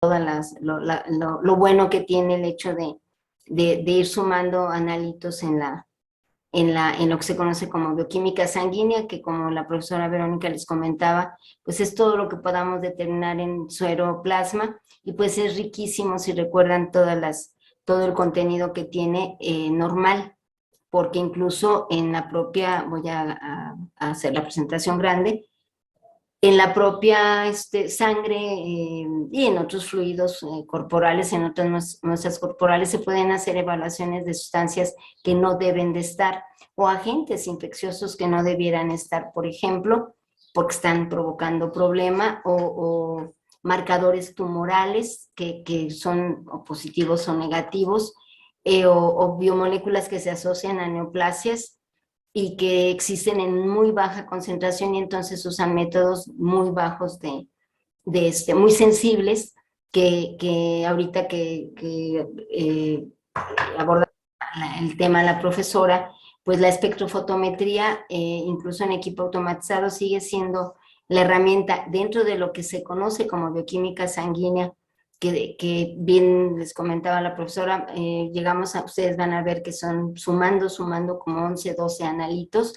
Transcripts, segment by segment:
todas lo bueno que tiene el hecho de ir sumando analitos en lo que se conoce como bioquímica sanguínea, que como la profesora Verónica les comentaba, pues es todo lo que podamos determinar en suero plasma, y pues es riquísimo si recuerdan todo el contenido que tiene normal, porque incluso en la propia, voy a hacer la presentación grande, en la propia sangre y en otros fluidos corporales, en otras muestras corporales, se pueden hacer evaluaciones de sustancias que no deben de estar o agentes infecciosos que no debieran estar, por ejemplo, porque están provocando problema o marcadores tumorales que son o positivos o negativos o biomoléculas que se asocian a neoplasias y que existen en muy baja concentración y entonces usan métodos muy bajos muy sensibles que ahorita que aborda el tema la profesora, pues la espectrofotometría, incluso en equipo automatizado, sigue siendo la herramienta dentro de lo que se conoce como bioquímica sanguínea, que bien les comentaba la profesora, llegamos ustedes van a ver que son sumando como 11 12 analitos,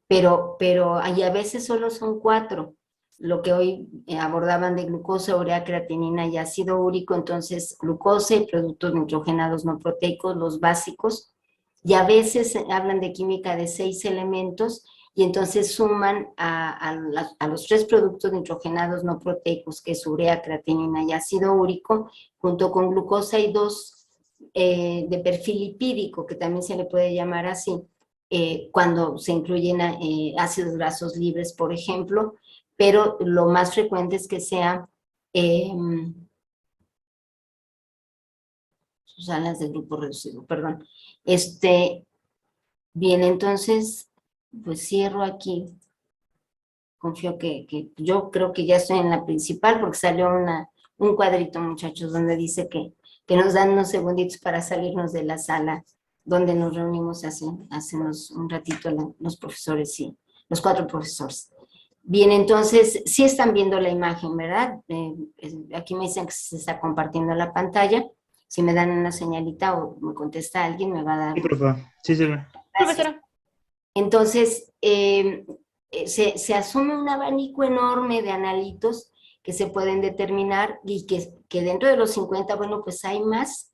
pero ahí a veces solo son 4, lo que hoy abordaban de glucosa, urea, creatinina y ácido úrico, entonces glucosa y productos nitrogenados no proteicos, los básicos, y a veces hablan de química de 6 elementos, y entonces suman a los 3 productos nitrogenados no proteicos, que es urea, creatinina y ácido úrico, junto con glucosa y 2 de perfil lipídico, que también se le puede llamar así, cuando se incluyen ácidos grasos libres, por ejemplo, pero lo más frecuente es que sea salas de grupo reducido, perdón. Bien, entonces, pues cierro aquí. Confío que yo creo que ya estoy en la principal porque salió un cuadrito, muchachos, donde dice que nos dan unos segunditos para salirnos de la sala donde nos reunimos hace un ratito los profesores y los 4 profesores. Bien, entonces, sí están viendo la imagen, ¿verdad? Aquí me dicen que se está compartiendo la pantalla. Si me dan una señalita o me contesta alguien, me va a dar. Sí, profe. Sí, sí, ve. Gracias. Entonces, se asume un abanico enorme de analitos que se pueden determinar y que dentro de los 50, bueno, pues hay más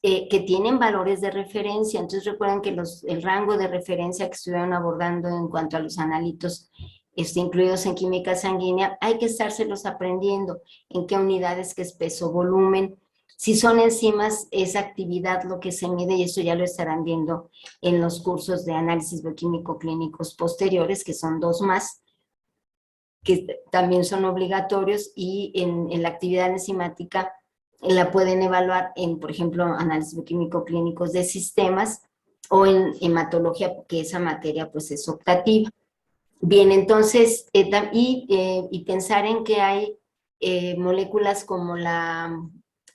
que tienen valores de referencia. Entonces recuerden que el rango de referencia que estuvieron abordando en cuanto a los analitos incluidos en química sanguínea, hay que estárselos aprendiendo en qué unidades, qué es peso, volumen. Si son enzimas, es actividad lo que se mide y eso ya lo estarán viendo en los cursos de análisis bioquímico clínicos posteriores, que son 2 más, que también son obligatorios, y en la actividad enzimática la pueden evaluar en, por ejemplo, análisis bioquímico clínicos de sistemas o en hematología, porque esa materia pues es optativa. Bien, entonces, y pensar en que hay moléculas como la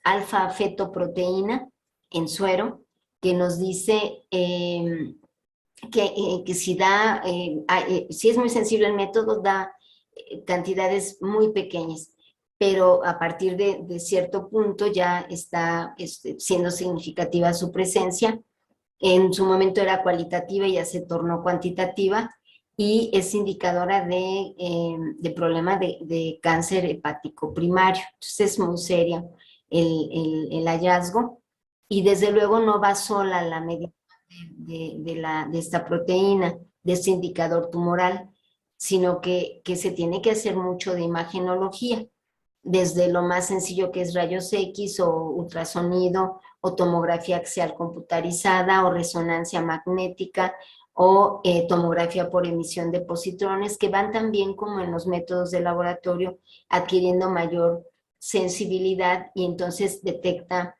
alfa-fetoproteína en suero, que nos dice que si es muy sensible el método, da cantidades muy pequeñas, pero a partir de cierto punto ya está siendo significativa su presencia. En su momento era cualitativa y ya se tornó cuantitativa, y es indicadora de problema de cáncer hepático primario. Entonces es muy seria el hallazgo, y desde luego no va sola la medición de esta proteína, de este indicador tumoral, sino que se tiene que hacer mucho de imagenología, desde lo más sencillo que es rayos X o ultrasonido o tomografía axial computarizada o resonancia magnética o tomografía por emisión de positrones, que van también como en los métodos de laboratorio adquiriendo mayor sensibilidad, y entonces detecta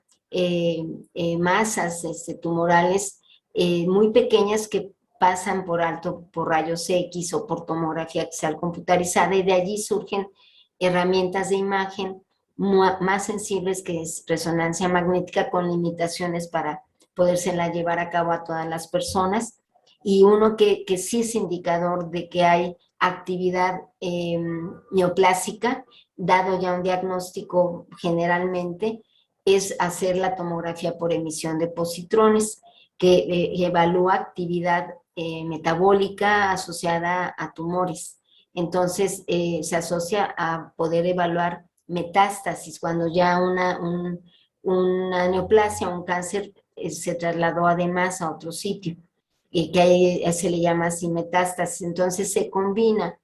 masas tumorales muy pequeñas que pasan por alto por rayos X o por tomografía axial computarizada, y de allí surgen herramientas de imagen más sensibles, que es resonancia magnética, con limitaciones para podérsela llevar a cabo a todas las personas, y uno que sí es indicador de que hay actividad neoplásica, dado ya un diagnóstico generalmente, es hacer la tomografía por emisión de positrones, que evalúa actividad metabólica asociada a tumores. Entonces, se asocia a poder evaluar metástasis, cuando ya una neoplasia, un cáncer, se trasladó además a otro sitio, que ahí se le llama así metástasis. Entonces, se combina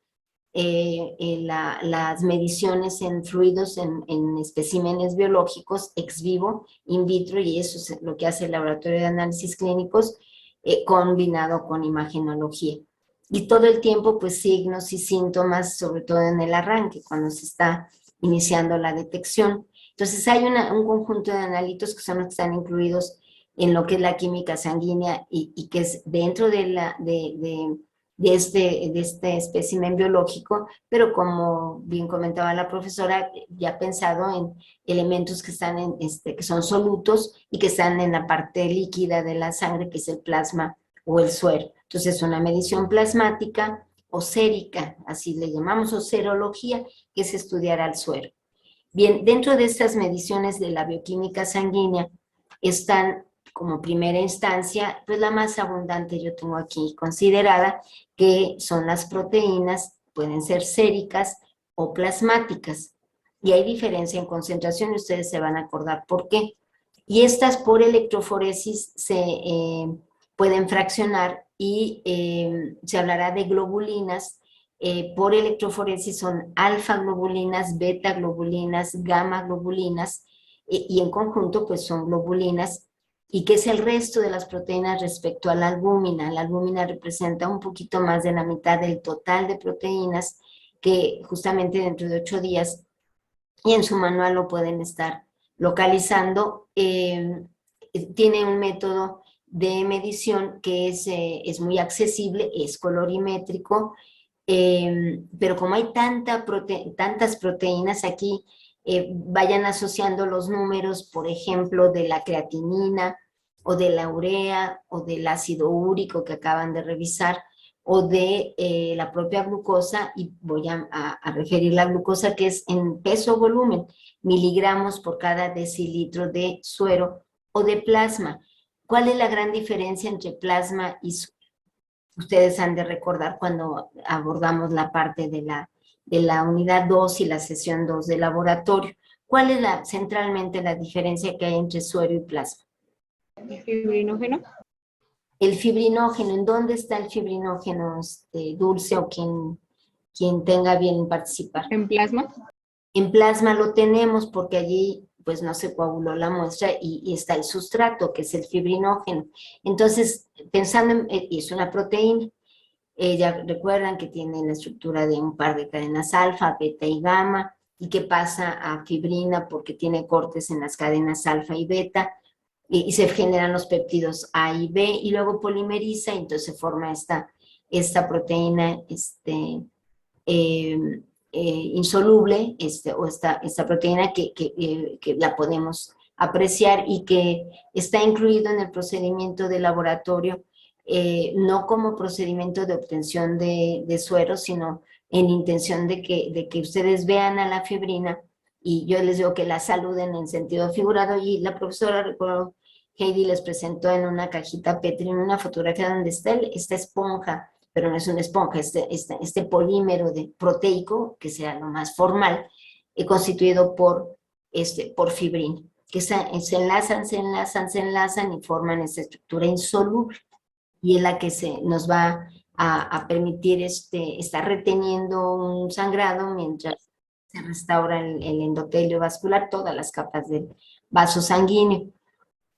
las mediciones en fluidos, en especímenes biológicos, ex vivo, in vitro, y eso es lo que hace el laboratorio de análisis clínicos, combinado con imagenología. Y todo el tiempo, pues, signos y síntomas, sobre todo en el arranque, cuando se está iniciando la detección. Entonces, hay un conjunto de analitos que son los que están incluidos en lo que es la química sanguínea y que es dentro de este espécimen biológico, pero como bien comentaba la profesora, ya pensado en elementos que están que son solutos y que están en la parte líquida de la sangre, que es el plasma o el suero. Entonces, es una medición plasmática o sérica, así le llamamos, o serología, que es estudiar al suero. Bien, dentro de estas mediciones de la bioquímica sanguínea están como primera instancia, pues la más abundante yo tengo aquí considerada, que son las proteínas, pueden ser séricas o plasmáticas. Y hay diferencia en concentración y ustedes se van a acordar por qué. Y estas por electroforesis se pueden fraccionar y se hablará de globulinas. Por electroforesis son alfa globulinas, beta globulinas, gamma globulinas, y en conjunto pues son globulinas. ¿Y qué es el resto de las proteínas respecto a la albúmina? La albúmina representa un poquito más de la mitad del total de proteínas, que justamente dentro de 8 días, y en su manual lo pueden estar localizando. Tiene un método de medición que es muy accesible, es colorimétrico, pero como hay tantas proteínas aquí, vayan asociando los números, por ejemplo, de la creatinina o de la urea o del ácido úrico que acaban de revisar, o de la propia glucosa, y voy a referir la glucosa, que es en peso o volumen, miligramos por cada decilitro de suero o de plasma. ¿Cuál es la gran diferencia entre plasma y suero? Ustedes han de recordar cuando abordamos la parte de la unidad 2 y la sesión 2 de laboratorio. ¿Cuál es centralmente la diferencia que hay entre suero y plasma? ¿El fibrinógeno? El fibrinógeno, ¿en dónde está el fibrinógeno, Dulce, o quien tenga bien participar? ¿En plasma? En plasma lo tenemos porque allí pues no se coaguló la muestra y está el sustrato, que es el fibrinógeno. Entonces, pensando y es una proteína, ya recuerdan que tiene la estructura de un par de cadenas alfa, beta y gamma, y que pasa a fibrina porque tiene cortes en las cadenas alfa y beta, y se generan los péptidos A y B, y luego polimeriza, y entonces se forma esta proteína eh, insoluble, o esta proteína que la podemos apreciar y que está incluido en el procedimiento de laboratorio, no como procedimiento de obtención de suero, sino en intención de que ustedes vean a la fibrina, y yo les digo que la saluden en sentido figurado, y la profesora, recuerdo, Heidi les presentó en una cajita Petri, en una fotografía donde está esta esponja, pero no es una esponja, este polímero proteico, que sea lo más formal, constituido por fibrina, que se enlazan y forman esta estructura insoluble, y es la que nos va a permitir estar reteniendo un sangrado mientras se restaura el endotelio vascular, todas las capas del vaso sanguíneo.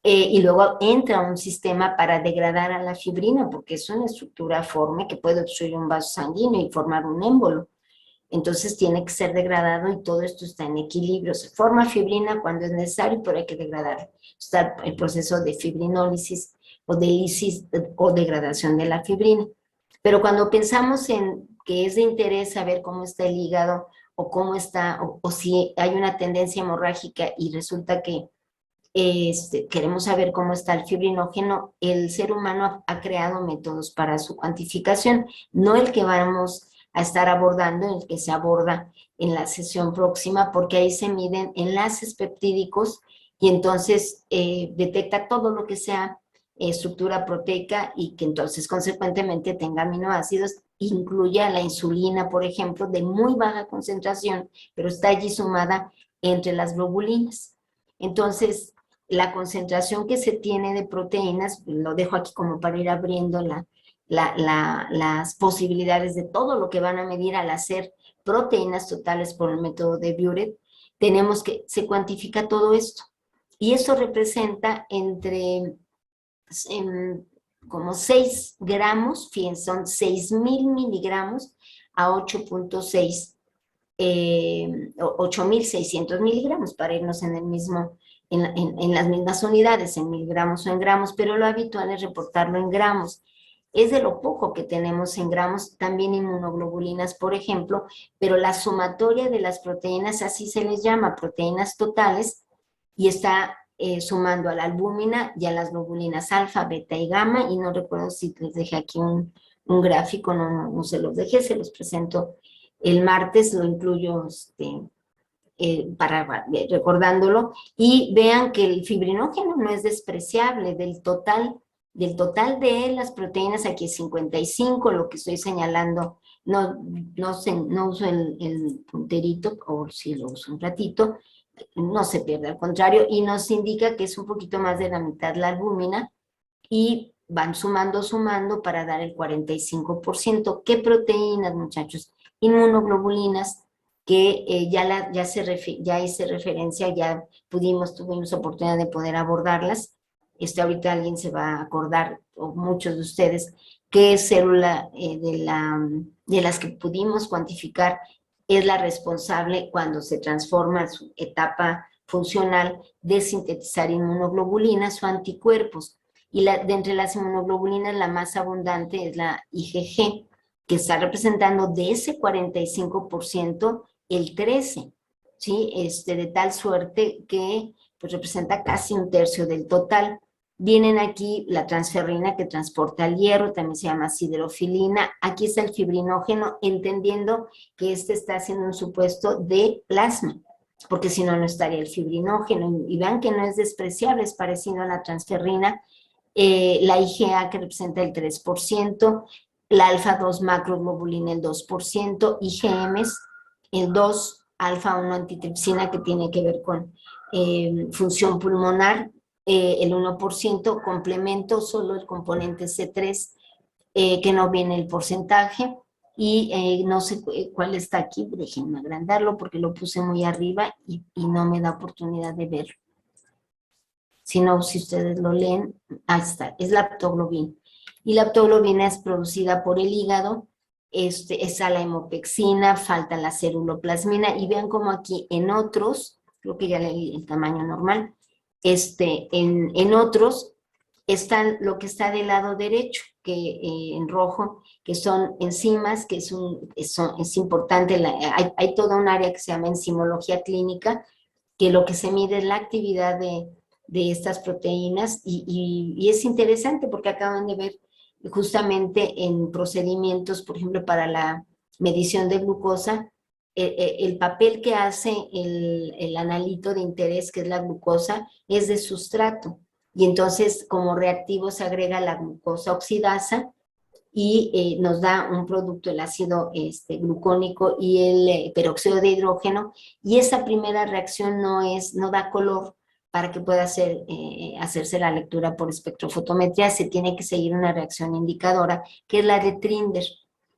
Y luego entra un sistema para degradar a la fibrina, porque es una estructura forme que puede obstruir un vaso sanguíneo y formar un émbolo. Entonces tiene que ser degradado, y todo esto está en equilibrio. Se forma fibrina cuando es necesario, pero hay que degradarlo. Está el proceso de fibrinólisis o de lisis o degradación de la fibrina. Pero cuando pensamos en que es de interés saber cómo está el hígado, o cómo está, o si hay una tendencia hemorrágica y resulta que queremos saber cómo está el fibrinógeno, el ser humano ha creado métodos para su cuantificación, no el que vamos a estar abordando, el que se aborda en la sesión próxima, porque ahí se miden enlaces peptídicos y entonces detecta todo lo que sea estructura proteica y que entonces consecuentemente tenga aminoácidos, incluye a la insulina, por ejemplo, de muy baja concentración, pero está allí sumada entre las globulinas. Entonces, la concentración que se tiene de proteínas, lo dejo aquí como para ir abriendo las posibilidades de todo lo que van a medir al hacer proteínas totales por el método de Biuret, tenemos que, se cuantifica todo esto. Y eso representa entre como 6 gramos, fíjense, son 6,000 miligramos a 8,6, 8,600 miligramos, para irnos en el mismo, en las mismas unidades, en miligramos o en gramos, pero lo habitual es reportarlo en gramos. Es de lo poco que tenemos en gramos, también inmunoglobulinas, por ejemplo, pero la sumatoria de las proteínas, así se les llama, proteínas totales, y está sumando a la albúmina y a las globulinas alfa, beta y gamma, y no recuerdo si les dejé aquí un gráfico, no se los dejé, se los presento el martes, lo incluyo recordándolo, y vean que el fibrinógeno no es despreciable del total de las proteínas, aquí es 55, lo que estoy señalando, no uso el punterito, o si lo uso un ratito, no se pierde, al contrario, y nos indica que es un poquito más de la mitad la albúmina, y van sumando para dar el 45%. ¿Qué proteínas, muchachos? Inmunoglobulinas, que ya hice referencia, ya tuvimos oportunidad de poder abordarlas. Ahorita alguien se va a acordar, o muchos de ustedes, qué célula de las que pudimos cuantificar es la responsable cuando se transforma su etapa funcional de sintetizar inmunoglobulinas o anticuerpos. Y de entre las inmunoglobulinas la más abundante es la IgG, que está representando de ese 45% el 13%, ¿sí? De tal suerte que pues, representa casi un tercio del total. Vienen aquí la transferrina que transporta el hierro, también se llama siderofilina. Aquí está el fibrinógeno, entendiendo que está haciendo un supuesto de plasma, porque si no, no estaría el fibrinógeno. Y vean que no es despreciable, es parecido a la transferrina. La IgA que representa el 3%, la alfa-2 macroglobulina el 2%, IgMs el 2%, alfa-1 antitripsina que tiene que ver con función pulmonar, el 1%, complemento solo el componente C3, que no viene el porcentaje, y no sé cuál está aquí, déjenme agrandarlo porque lo puse muy arriba y no me da oportunidad de verlo. Si no, si ustedes lo leen, ahí está, es la aptoglobina. Y la aptoglobina es producida por el hígado, está la hemopexina, falta la ceruloplasmina, y vean como aquí en otros, creo que ya leí el tamaño normal, en otros están lo que está del lado derecho, que en rojo, que son enzimas, que es importante, hay toda un área que se llama enzimología clínica, que lo que se mide es la actividad de estas proteínas, y es interesante porque acaban de ver justamente en procedimientos, por ejemplo, para la medición de glucosa, el papel que hace el analito de interés, que es la glucosa, es de sustrato, y entonces como reactivo se agrega la glucosa oxidasa, y nos da un producto, el ácido glucónico y el peróxido de hidrógeno, y esa primera reacción no da color para que pueda hacerse la lectura por espectrofotometría. Se tiene que seguir una reacción indicadora, que es la de Trinder,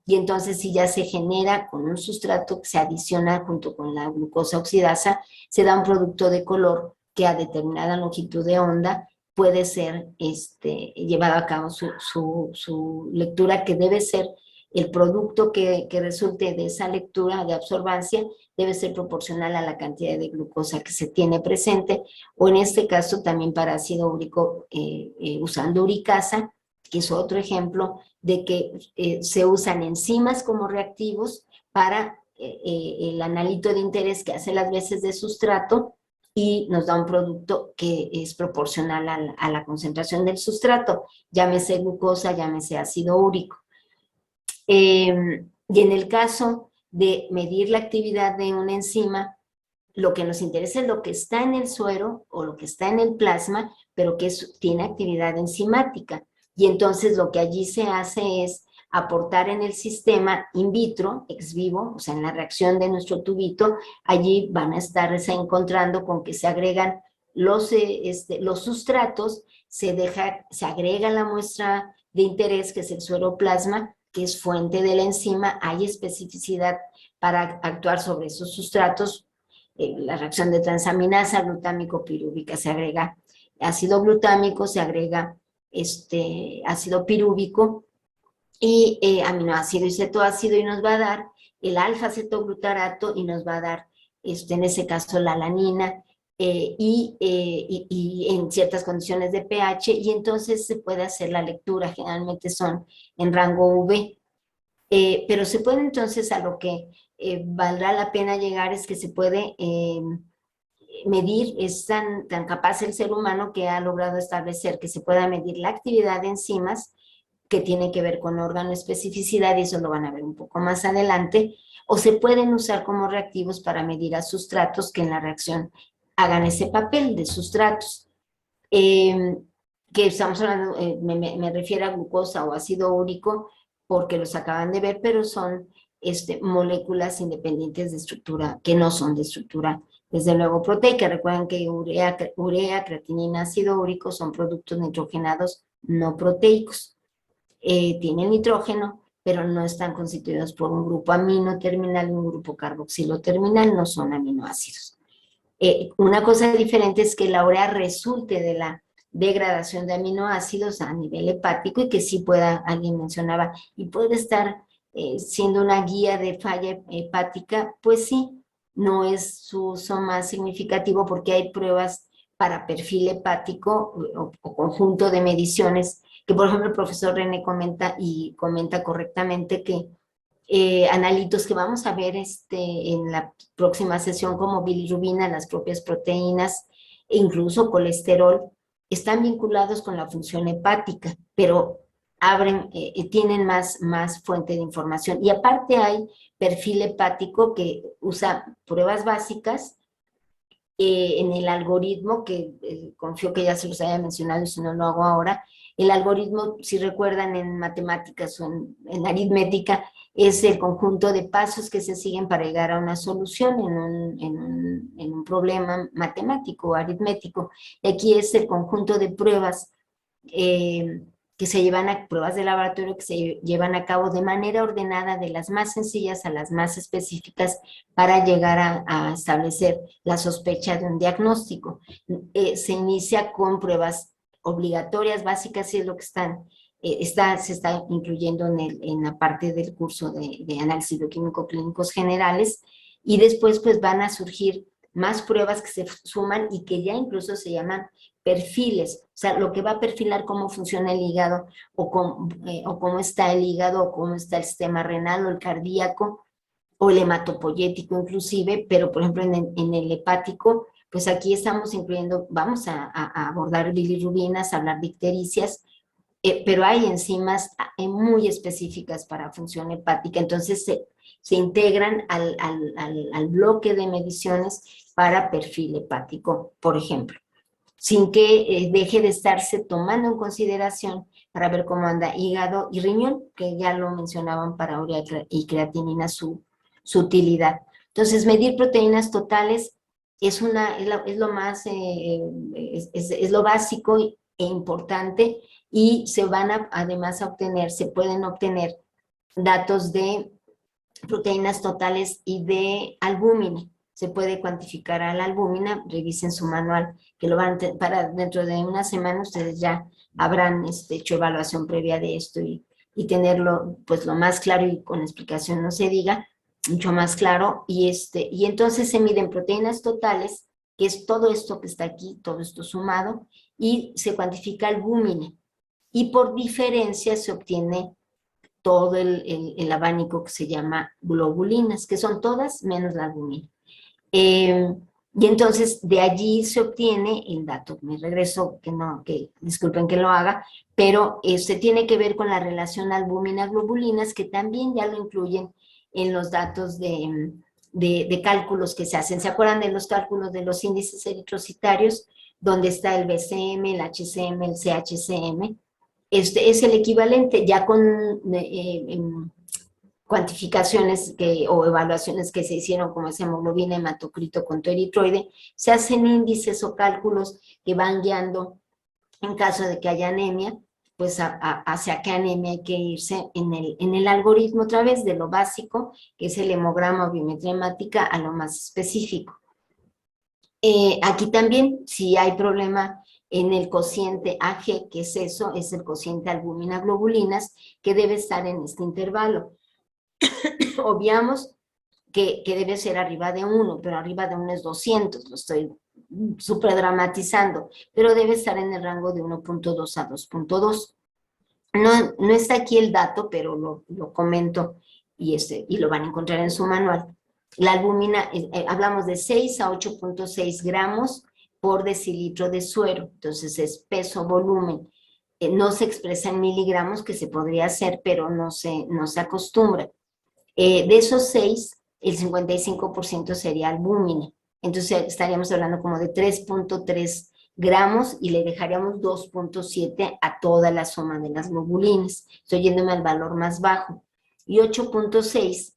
y entonces si ya se genera con un sustrato que se adiciona junto con la glucosa oxidasa, se da un producto de color que a determinada longitud de onda puede ser llevado a cabo su lectura, que debe ser el producto que resulte de esa lectura de absorbancia, debe ser proporcional a la cantidad de glucosa que se tiene presente, o en este caso también para ácido úrico, usando uricasa, que es otro ejemplo de que se usan enzimas como reactivos para el analito de interés que hace las veces de sustrato, y nos da un producto que es proporcional a la concentración del sustrato, llámese glucosa, llámese ácido úrico. Y en el caso de medir la actividad de una enzima, lo que nos interesa es lo que está en el suero o lo que está en el plasma, pero que tiene actividad enzimática. Y entonces lo que allí se hace es aportar en el sistema in vitro, ex vivo, o sea, en la reacción de nuestro tubito, allí van a estarse encontrando con que se agregan los sustratos, se agrega la muestra de interés, que es el sueroplasma, que es fuente de la enzima, hay especificidad para actuar sobre esos sustratos, la reacción de transaminasa glutámico pirúvica, se agrega ácido glutámico, se agrega ácido pirúvico y aminoácido y cetoácido, y nos va a dar el alfa-cetoglutarato y nos va a dar, en ese caso, la alanina, y en ciertas condiciones de pH, y entonces se puede hacer la lectura, generalmente son en rango UV. Pero se puede entonces, a lo que valdrá la pena llegar, es que se puede medir, es tan capaz el ser humano que ha logrado establecer que se pueda medir la actividad de enzimas que tiene que ver con órgano especificidad, y eso lo van a ver un poco más adelante, o se pueden usar como reactivos para medir a sustratos que en la reacción hagan ese papel de sustratos. Que estamos hablando, me refiero a glucosa o ácido úrico, porque los acaban de ver, pero son moléculas independientes de estructura, que no son de estructura, desde luego, proteica. Recuerden que urea, creatinina, ácido úrico son productos nitrogenados no proteicos. Tienen nitrógeno, pero no están constituidos por un grupo amino terminal y un grupo carboxilo terminal, no son aminoácidos. Una cosa diferente es que la urea resulte de la degradación de aminoácidos a nivel hepático, y que sí pueda, alguien mencionaba, y puede estar siendo una guía de falla hepática. Pues sí, no es su uso más significativo, porque hay pruebas para perfil hepático o conjunto de mediciones, que por ejemplo el profesor René comenta, y comenta correctamente, que analitos que vamos a ver en la próxima sesión, como bilirrubina, las propias proteínas e incluso colesterol, están vinculados con la función hepática, pero tienen más fuente de información. Y aparte hay perfil hepático que usa pruebas básicas en el algoritmo, que confío que ya se los haya mencionado y si no lo hago ahora. El algoritmo, si recuerdan, en matemáticas o en aritmética, es el conjunto de pasos que se siguen para llegar a una solución en un problema matemático o aritmético. Y aquí es el conjunto de pruebas que se llevan pruebas de laboratorio que se llevan a cabo de manera ordenada, de las más sencillas a las más específicas, para llegar a establecer la sospecha de un diagnóstico. Se inicia con pruebas obligatorias, básicas, y es lo que se está incluyendo en la parte del curso de análisis bioquímico clínicos generales, y después pues van a surgir más pruebas que se suman y que ya incluso se llaman perfiles, o sea, lo que va a perfilar cómo funciona el hígado, o cómo está el hígado, o cómo está el sistema renal o el cardíaco, o el hematopoyético inclusive. Pero por ejemplo en el hepático, pues aquí estamos incluyendo, vamos a abordar bilirrubinas, hablar de ictericias, pero hay enzimas muy específicas para función hepática, entonces se integran al bloque de mediciones para perfil hepático, por ejemplo, sin que deje de estarse tomando en consideración para ver cómo anda hígado y riñón, que ya lo mencionaban para urea y creatinina su utilidad. Entonces, medir proteínas totales es lo más, es lo básico e importante, y además se pueden obtener datos de proteínas totales y de albúmina. Se puede cuantificar a la albúmina, revisen su manual, que lo van para dentro de una semana ustedes ya habrán hecho evaluación previa de esto, y tenerlo pues lo más claro, y con explicación no se diga, mucho más claro. Y entonces se miden proteínas totales, que es todo esto que está aquí, todo esto sumado, y se cuantifica albúmina, y por diferencia se obtiene todo el abanico que se llama globulinas, que son todas menos la albúmina. Y entonces de allí se obtiene el dato. Me regreso, que no, que disculpen que lo haga, pero este tiene que ver con la relación albúmina-globulinas, que también ya lo incluyen en los datos de cálculos que se hacen. ¿Se acuerdan de los cálculos de los índices eritrocitarios? Donde está el BCM, el HCM, el CHCM. Este es el equivalente ya con cuantificaciones o evaluaciones que se hicieron como esa hemoglobina, hematocrito con tu eritroide, se hacen índices o cálculos que van guiando en caso de que haya anemia, pues hacia qué anemia hay que irse en el algoritmo otra vez de lo básico, que es el hemograma o biometría hemática, a lo más específico. Aquí también, si hay problema en el cociente AG, que es eso, es el cociente albúmina-globulinas, que debe estar en este intervalo. Obviamos que debe ser arriba de 1, pero arriba de 1 es 200, lo estoy súper dramatizando, pero debe estar en el rango de 1.2 a 2.2. No está aquí el dato, pero lo comento y lo van a encontrar en su manual. La albúmina, hablamos de 6 a 8.6 gramos por decilitro de suero, entonces es peso-volumen. No se expresa en miligramos, que se podría hacer, pero no se acostumbra. De esos 6, el 55% sería albúmina. Entonces estaríamos hablando como de 3.3 gramos y le dejaríamos 2.7 a toda la suma de las globulinas. Estoy yéndome al valor más bajo. Y 8.6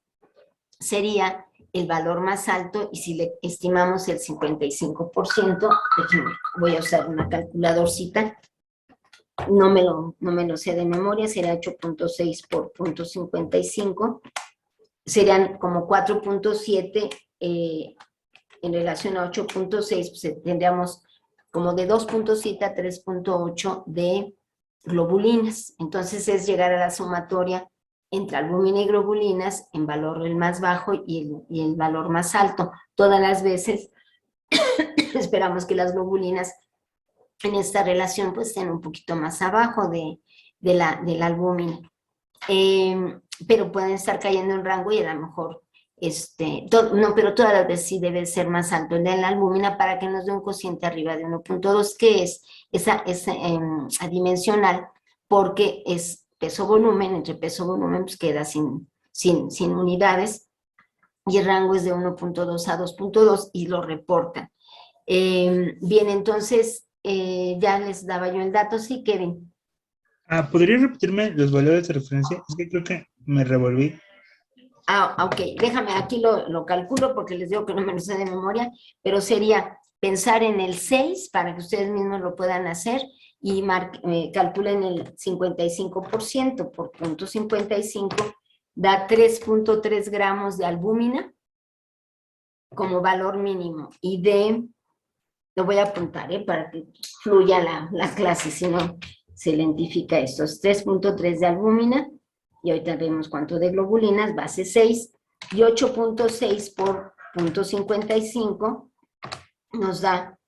sería el valor más alto, y si le estimamos el 55%, voy a usar una calculadorcita, no me lo sé de memoria, será 8.6 por 0.55, serían como 4.7 en relación a 8.6, pues tendríamos como de 2.7 a 3.8 de globulinas. Entonces es llegar a la sumatoria entre albúmina y globulinas en valor el más bajo y el valor más alto. Todas las veces esperamos que las globulinas en esta relación pues estén un poquito más abajo de la albúmina. Pero pueden estar cayendo en rango y a lo mejor, no, pero todas las veces sí debe ser más alto el de la albúmina para que nos dé un cociente arriba de 1.2, que es esa adimensional, porque es peso-volumen, entre peso-volumen pues queda sin unidades, y el rango es de 1.2 a 2.2 y lo reportan. Bien, entonces ya les daba yo el dato, sí, Kevin. ¿Podría repetirme los valores de referencia? Es que creo que me revolví. Ok, déjame, aquí lo calculo porque les digo que no me lo sé de memoria, pero sería pensar en el 6 para que ustedes mismos lo puedan hacer y calculen el 55% por 0.55, da 3.3 gramos de albúmina como valor mínimo, y lo voy a apuntar para que fluya la clase, si no se identifica esto, es 3.3 de albúmina, y ahorita vemos cuánto de globulinas, base 6, y 8.6 por 0.55 nos da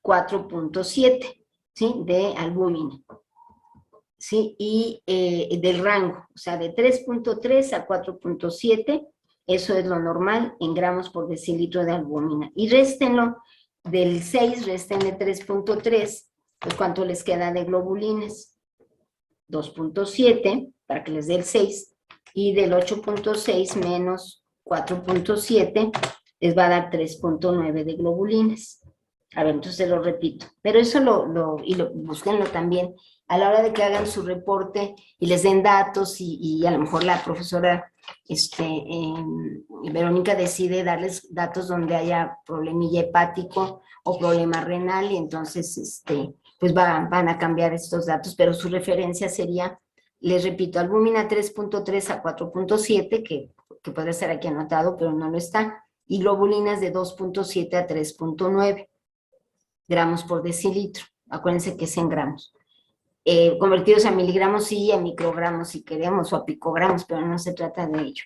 4.7, ¿sí? De albúmina, ¿sí? Y del rango, o sea, de 3.3 a 4.7, eso es lo normal en gramos por decilitro de albúmina. Y réstenlo del 6, réstenle 3.3, pues ¿cuánto les queda de globulinas? 2.7, para que les dé el 6, y del 8.6 menos 4.7 les va a dar 3.9 de globulinas. A ver, entonces lo repito, pero eso búsquenlo también a la hora de que hagan su reporte y les den datos, y a lo mejor la profesora Verónica decide darles datos donde haya problemilla hepático o problema renal, y entonces pues van a cambiar estos datos, pero su referencia sería, les repito, albúmina 3.3 a 4.7, que puede estar aquí anotado, pero no lo está, y globulinas de 2.7 a 3.9 gramos por decilitro. Acuérdense que es en gramos. Convertidos a miligramos sí, a microgramos si queremos, o a picogramos, pero no se trata de ello.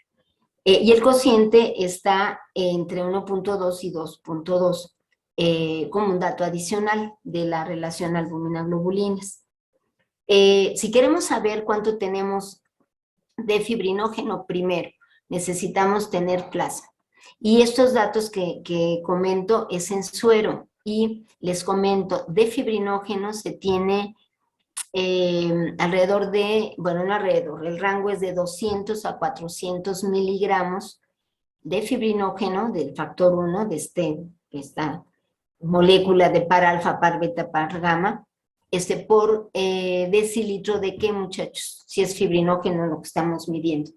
Y el cociente está entre 1.2 y 2.2, como un dato adicional de la relación albúmina-globulinas. Si queremos saber cuánto tenemos de fibrinógeno, primero necesitamos tener plasma. Y estos datos que comento es en suero. Y les comento, de fibrinógeno se tiene alrededor de, bueno, no alrededor, el rango es de 200 a 400 miligramos de fibrinógeno, del factor 1, de esta molécula de par alfa, par beta, par gamma, por decilitro de qué, muchachos, si es fibrinógeno lo que estamos midiendo.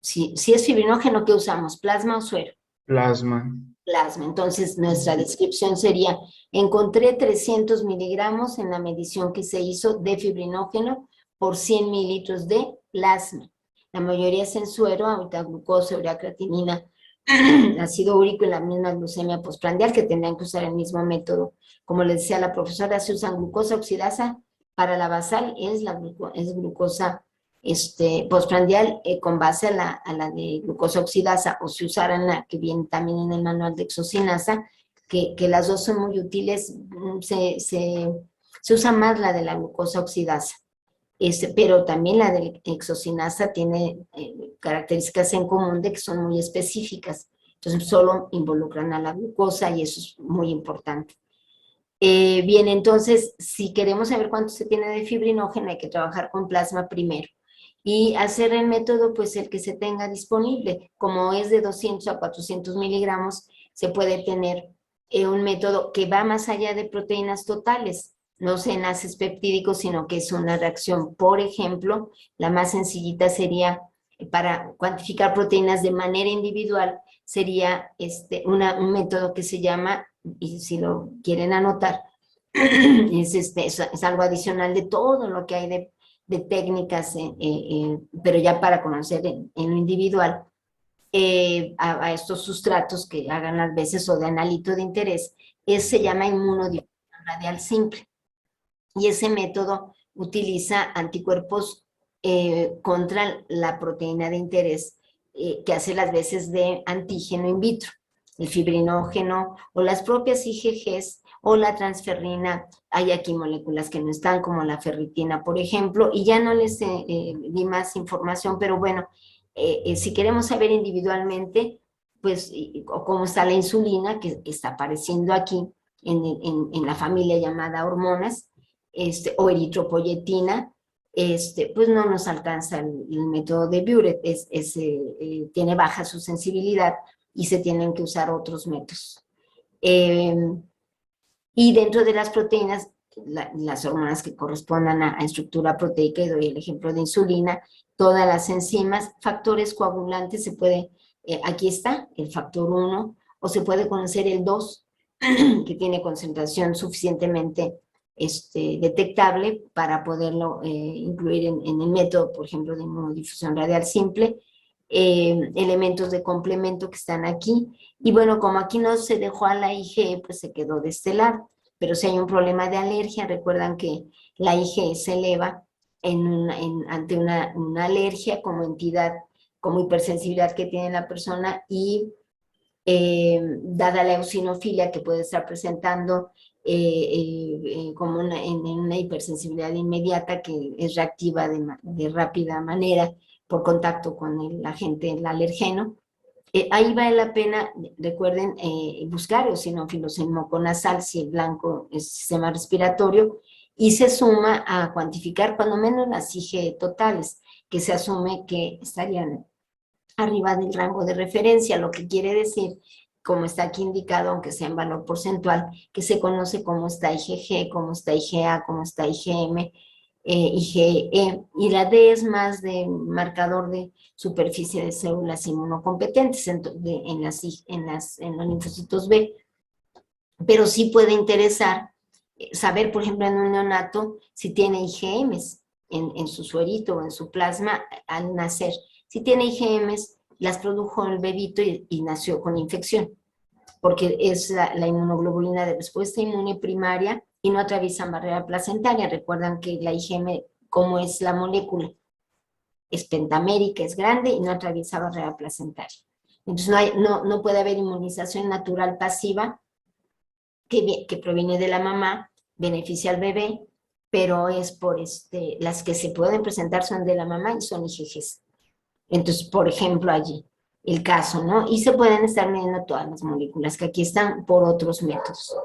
Si es fibrinógeno, ¿qué usamos? ¿Plasma o suero? Plasma. Plasma. Entonces, nuestra descripción sería, encontré 300 miligramos en la medición que se hizo de fibrinógeno por 100 mililitros de plasma. La mayoría es en suero, ahorita glucosa, urea, creatinina, ácido úrico y la misma glucemia postprandial, que tendrían que usar el mismo método. Como les decía la profesora, se usan glucosa oxidasa para la basal, es glucosa postprandial con base a la de glucosa oxidasa, o si usaran la que viene también en el manual de exocinasa, que las dos son muy útiles, se usa más la de la glucosa oxidasa. Pero también la de exocinasa tiene características en común de que son muy específicas. Entonces, solo involucran a la glucosa y eso es muy importante. Bien, entonces, si queremos saber cuánto se tiene de fibrinógeno, hay que trabajar con plasma primero. Y hacer el método, pues, el que se tenga disponible. Como es de 200 a 400 miligramos, se puede tener un método que va más allá de proteínas totales, no es enlaces peptídicos, sino que es una reacción. Por ejemplo, la más sencillita sería, para cuantificar proteínas de manera individual, sería un método que se llama, y si lo quieren anotar, es algo adicional de todo lo que hay de técnicas, pero ya para conocer en lo individual, a estos sustratos que hagan las veces o de analito de interés, se llama inmunodifusión radial simple. Y ese método utiliza anticuerpos contra la proteína de interés que hace las veces de antígeno in vitro, el fibrinógeno o las propias IgGs o la transferrina. Hay aquí moléculas que no están, como la ferritina, por ejemplo, y ya no les di más información, pero bueno, si queremos saber individualmente, pues, cómo está la insulina, que está apareciendo aquí en la familia llamada hormonas, o eritropoyetina, pues no nos alcanza el método de Biuret, tiene baja su sensibilidad y se tienen que usar otros métodos. Y dentro de las proteínas, las hormonas que correspondan a estructura proteica, y doy el ejemplo de insulina, todas las enzimas, factores coagulantes, se puede, aquí está, el factor 1, o se puede conocer el 2, que tiene concentración suficientemente detectable para poderlo incluir en el método, por ejemplo, de inmunodifusión radial simple, elementos de complemento que están aquí. Y bueno, como aquí no se dejó a la IgE, pues se quedó de este lado. Pero si hay un problema de alergia, recuerdan que la IgE se eleva ante una alergia como entidad, como hipersensibilidad que tiene la persona, y dada la eosinofilia que puede estar presentando como en una hipersensibilidad inmediata que es reactiva de rápida manera por contacto con el agente, el alergeno, ahí vale la pena, recuerden, buscar eosinófilos en moco nasal, si el blanco es sistema respiratorio, y se suma a cuantificar cuando menos las IgE totales, que se asume que estarían arriba del rango de referencia, lo que quiere decir, como está aquí indicado, aunque sea en valor porcentual, que se conoce cómo está IgG, cómo está IgA, cómo está IgM, IgE, y la D es más de marcador de superficie de células inmunocompetentes en los linfocitos B, pero sí puede interesar saber, por ejemplo, en un neonato, si tiene IgMs en su suerito o en su plasma al nacer. Si tiene IgMs, las produjo el bebito y nació con infección, porque es la inmunoglobulina de respuesta inmune primaria y no atraviesan barrera placentaria. Recuerdan que la IgM, ¿cómo es la molécula? Es pentamérica, es grande y no atraviesa barrera placentaria. Entonces no puede haber inmunización natural pasiva que proviene de la mamá, beneficia al bebé, pero es por las que se pueden presentar son de la mamá y son IgGs. Entonces, por ejemplo, allí el caso, ¿no? Y se pueden estar midiendo todas las moléculas que aquí están por otros métodos.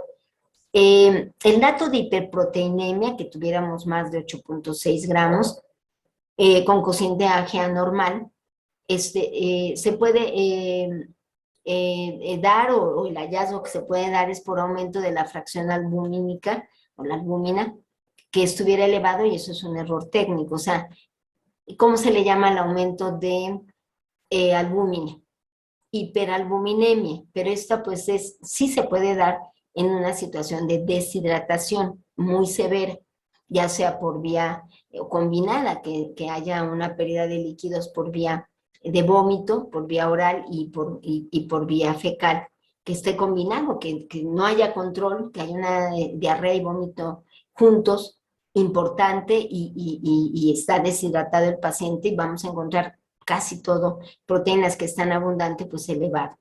El dato de hiperproteinemia, que tuviéramos más de 8.6 gramos, con cociente AGA normal, se puede dar, o el hallazgo que se puede dar es por aumento de la fracción albumínica, o la albúmina, que estuviera elevado, y eso es un error técnico. O sea, ¿cómo se le llama el aumento de albúmina? Hiperalbuminemia, pero esta pues sí se puede dar en una situación de deshidratación muy severa, ya sea por vía combinada, que haya una pérdida de líquidos por vía de vómito, por vía oral y por vía fecal, que esté combinado, que no haya control, que haya una diarrea y vómito juntos, importante, y está deshidratado el paciente, y vamos a encontrar casi todo proteínas que están abundantes, pues elevado.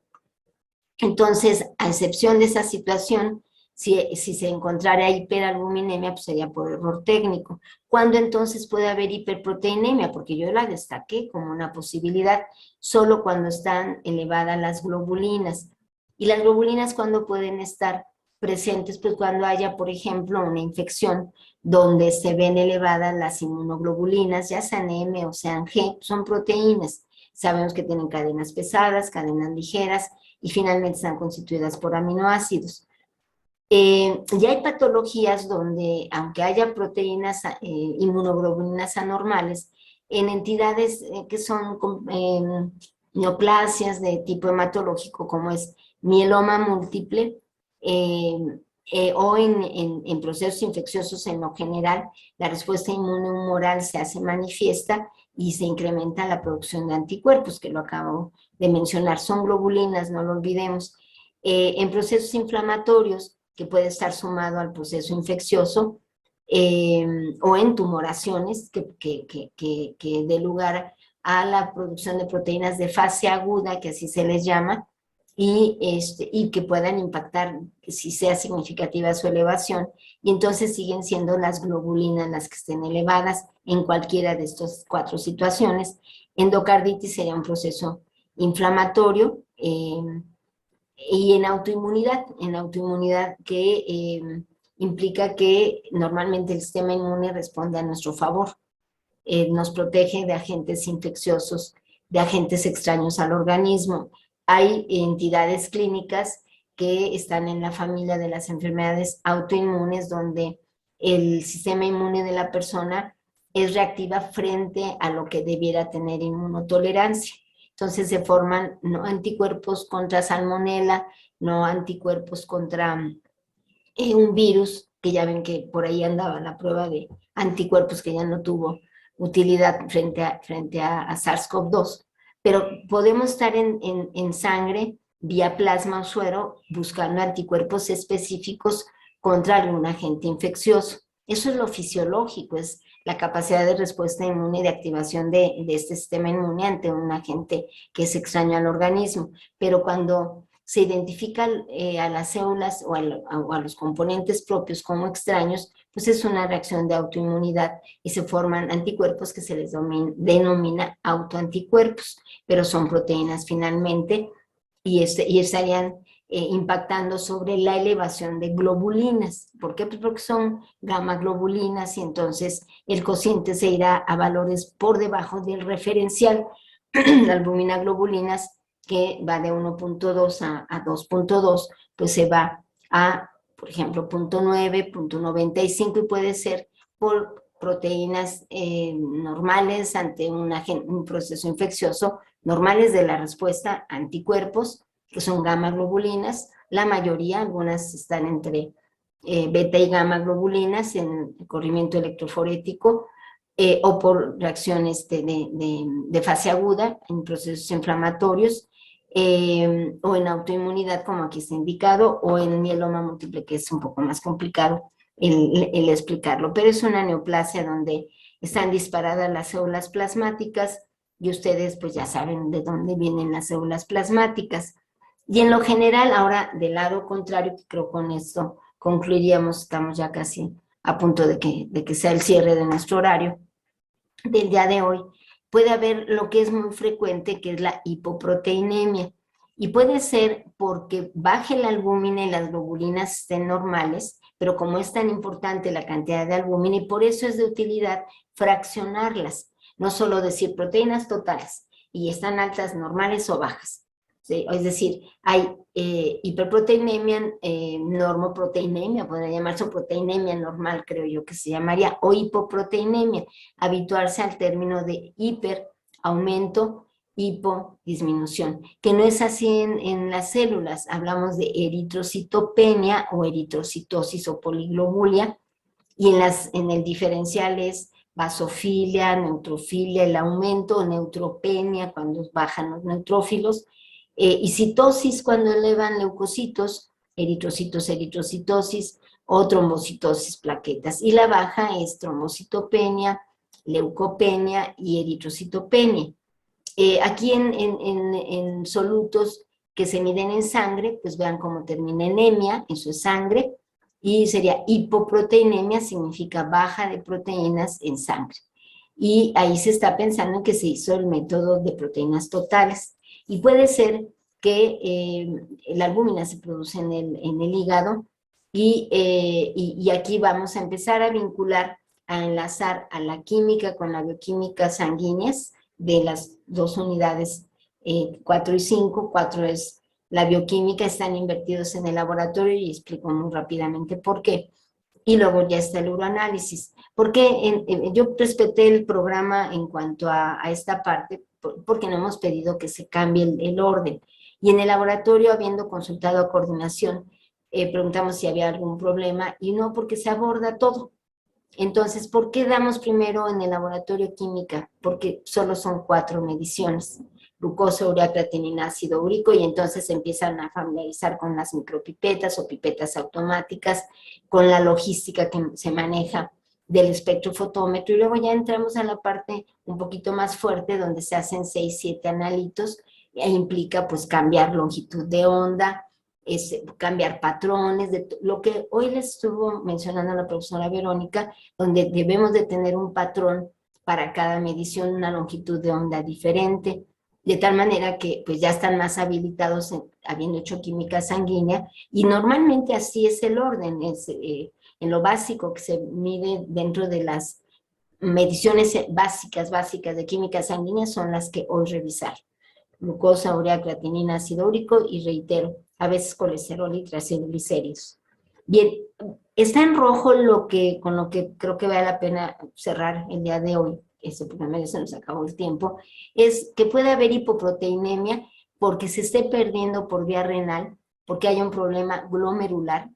Entonces, a excepción de esa situación, si se encontrara hiperalbuminemia, pues sería por error técnico. ¿Cuándo entonces puede haber hiperproteinemia? Porque yo la destaqué como una posibilidad, solo cuando están elevadas las globulinas. ¿Y las globulinas cuándo pueden estar presentes? Pues cuando haya, por ejemplo, una infección donde se ven elevadas las inmunoglobulinas, ya sean M o sean G, son proteínas. Sabemos que tienen cadenas pesadas, cadenas ligeras, y finalmente están constituidas por aminoácidos. Ya hay patologías donde, aunque haya proteínas, inmunoglobulinas anormales, en entidades que son neoplasias de tipo hematológico, como es mieloma múltiple, o en procesos infecciosos en lo general, la respuesta inmunohumoral se hace manifiesta y se incrementa la producción de anticuerpos, que lo acabo de mencionar. Son globulinas, no lo olvidemos. En procesos inflamatorios, que puede estar sumado al proceso infeccioso, o en tumoraciones que dé lugar a la producción de proteínas de fase aguda, que así se les llama, y que puedan impactar, si sea significativa su elevación, y entonces siguen siendo las globulinas las que estén elevadas en cualquiera de estas 4 situaciones. Endocarditis sería un proceso inflamatorio, y en autoinmunidad que implica que normalmente el sistema inmune responde a nuestro favor, nos protege de agentes infecciosos, de agentes extraños al organismo. Hay entidades clínicas que están en la familia de las enfermedades autoinmunes, donde el sistema inmune de la persona es reactiva frente a lo que debiera tener inmunotolerancia. Entonces se forman no anticuerpos contra salmonela, no anticuerpos contra un virus, que ya ven que por ahí andaba la prueba de anticuerpos que ya no tuvo utilidad frente a SARS-CoV-2, pero podemos estar en sangre, vía plasma o suero, buscando anticuerpos específicos contra algún agente infeccioso. Eso es lo fisiológico, es la capacidad de respuesta inmune, de activación de este sistema inmune ante un agente que es extraño al organismo. Pero cuando se identifica a las células o a los componentes propios como extraños, pues es una reacción de autoinmunidad y se forman anticuerpos que se les denomina autoanticuerpos, pero son proteínas finalmente, y estarían impactando sobre la elevación de globulinas. ¿Por qué? Pues porque son gamma globulinas, y entonces el cociente se irá a valores por debajo del referencial. La albumina globulinas, que va de 1.2 a 2.2, pues se va a, por ejemplo, 0.9, 0.95, y puede ser por proteínas normales ante un proceso infeccioso, normales de la respuesta, anticuerpos, que son gamma globulinas. La mayoría, algunas están entre beta y gamma globulinas en el corrimiento electroforético, o por reacciones de fase aguda en procesos inflamatorios, o en autoinmunidad, como aquí está indicado, o en mieloma múltiple, que es un poco más complicado el explicarlo, pero es una neoplasia donde están disparadas las células plasmáticas, y ustedes pues ya saben de dónde vienen las células plasmáticas. Y en lo general, ahora del lado contrario, que creo con esto concluiríamos, estamos ya casi a punto de que sea el cierre de nuestro horario del día de hoy. puede haber lo que es muy frecuente, que es la hipoproteinemia. Y puede ser porque baje la albúmina y las globulinas estén normales, pero como es tan importante la cantidad de albúmina, y por eso es de utilidad fraccionarlas, no solo decir proteínas totales, y están altas, normales o bajas. ¿Sí? Es decir, hay hiperproteinemia, normoproteinemia, podría llamarse proteinemia normal, creo yo que se llamaría, o hipoproteinemia, habituarse al término de hiper, aumento, hipo, disminución, que no es así en las células, hablamos de eritrocitopenia o eritrocitosis o poliglobulia, y en el diferencial es basofilia, neutrofilia, el aumento, o neutropenia cuando bajan los neutrófilos, y citosis cuando elevan leucocitos, eritrocitos, eritrocitosis, o trombocitosis, plaquetas. Y la baja es trombocitopenia, leucopenia y eritrocitopenia. Aquí en solutos que se miden en sangre, pues vean cómo termina anemia, eso es sangre, y sería hipoproteinemia, significa baja de proteínas en sangre. Y ahí se está pensando en que se hizo el método de proteínas totales. Y puede ser que la albúmina se produce en el hígado, y aquí vamos a empezar a vincular, a enlazar a la química con la bioquímica sanguíneas de las dos unidades 4 y 5. 4 es la bioquímica, están invertidos en el laboratorio y explico muy rápidamente por qué. Y luego ya está el uroanálisis. Porque yo respeté el programa en cuanto a esta parte, porque no hemos pedido que se cambie el orden. Y en el laboratorio, habiendo consultado a coordinación, preguntamos si había algún problema, y no, porque se aborda todo. Entonces, ¿por qué damos primero en el laboratorio química? Porque solo son 4 mediciones: glucosa, urea, creatinina, ácido úrico, y entonces empiezan a familiarizar con las micropipetas o pipetas automáticas, con la logística que se maneja del espectrofotómetro, y luego ya entramos a la parte un poquito más fuerte, donde se hacen 6, 7 analitos, e implica pues cambiar longitud de onda, es cambiar patrones, lo que hoy les estuvo mencionando la profesora Verónica, donde debemos de tener un patrón para cada medición, una longitud de onda diferente, de tal manera que pues ya están más habilitados habiendo hecho química sanguínea, y normalmente así es el orden, en lo básico que se mide dentro de las mediciones básicas de química sanguínea son las que hoy revisar: glucosa, urea, creatinina, ácido úrico y, reitero, a veces colesterol y triglicéridos. Bien, está en rojo con lo que creo que vale la pena cerrar el día de hoy, porque medio se nos acabó el tiempo, es que puede haber hipoproteinemia porque se esté perdiendo por vía renal, porque hay un problema glomerular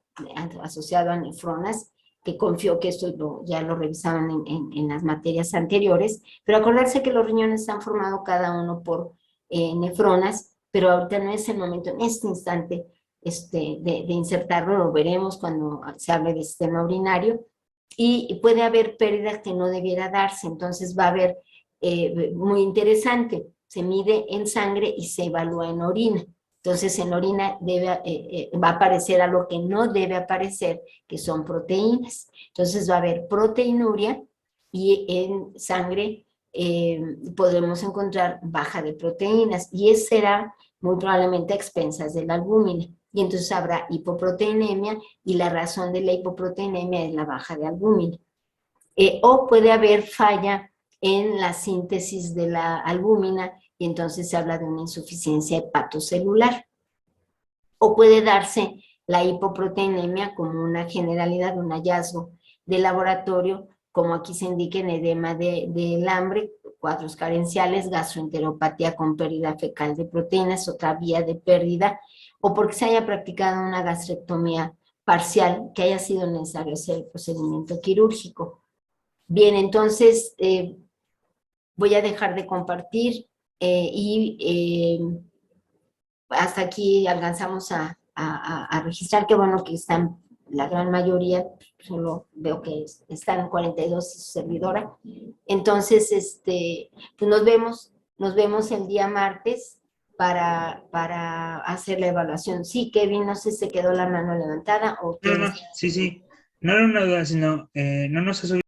asociado a nefronas, que confío que esto ya lo revisaban en las materias anteriores, pero acordarse que los riñones están formados cada uno por nefronas, pero ahorita no es el momento, en este instante, de insertarlo, lo veremos cuando se hable de sistema urinario, y puede haber pérdidas que no debiera darse, entonces va a haber, muy interesante, se mide en sangre y se evalúa en orina. Entonces en orina va a aparecer algo que no debe aparecer, que son proteínas. Entonces va a haber proteinuria, y en sangre podremos encontrar baja de proteínas, y eso será muy probablemente a expensas de la albúmina. Y entonces habrá hipoproteinemia, y la razón de la hipoproteinemia es la baja de albúmina. O puede haber falla en la síntesis de la albúmina, y entonces se habla de una insuficiencia hepatocelular. O puede darse la hipoproteinemia como una generalidad, un hallazgo de laboratorio, como aquí se indica en edema del hambre, cuadros carenciales, gastroenteropatía con pérdida fecal de proteínas, otra vía de pérdida, o porque se haya practicado una gastrectomía parcial, que haya sido necesario hacer el procedimiento quirúrgico. Bien, entonces voy a dejar de compartir, y hasta aquí alcanzamos a registrar. Qué bueno que están la gran mayoría, solo veo que están 42 y su servidora. Entonces, pues nos vemos el día martes para hacer la evaluación. Sí, Kevin, no sé si se quedó la mano levantada o No, tienes. no, sí, sí. No era una duda, sino no nos ha subido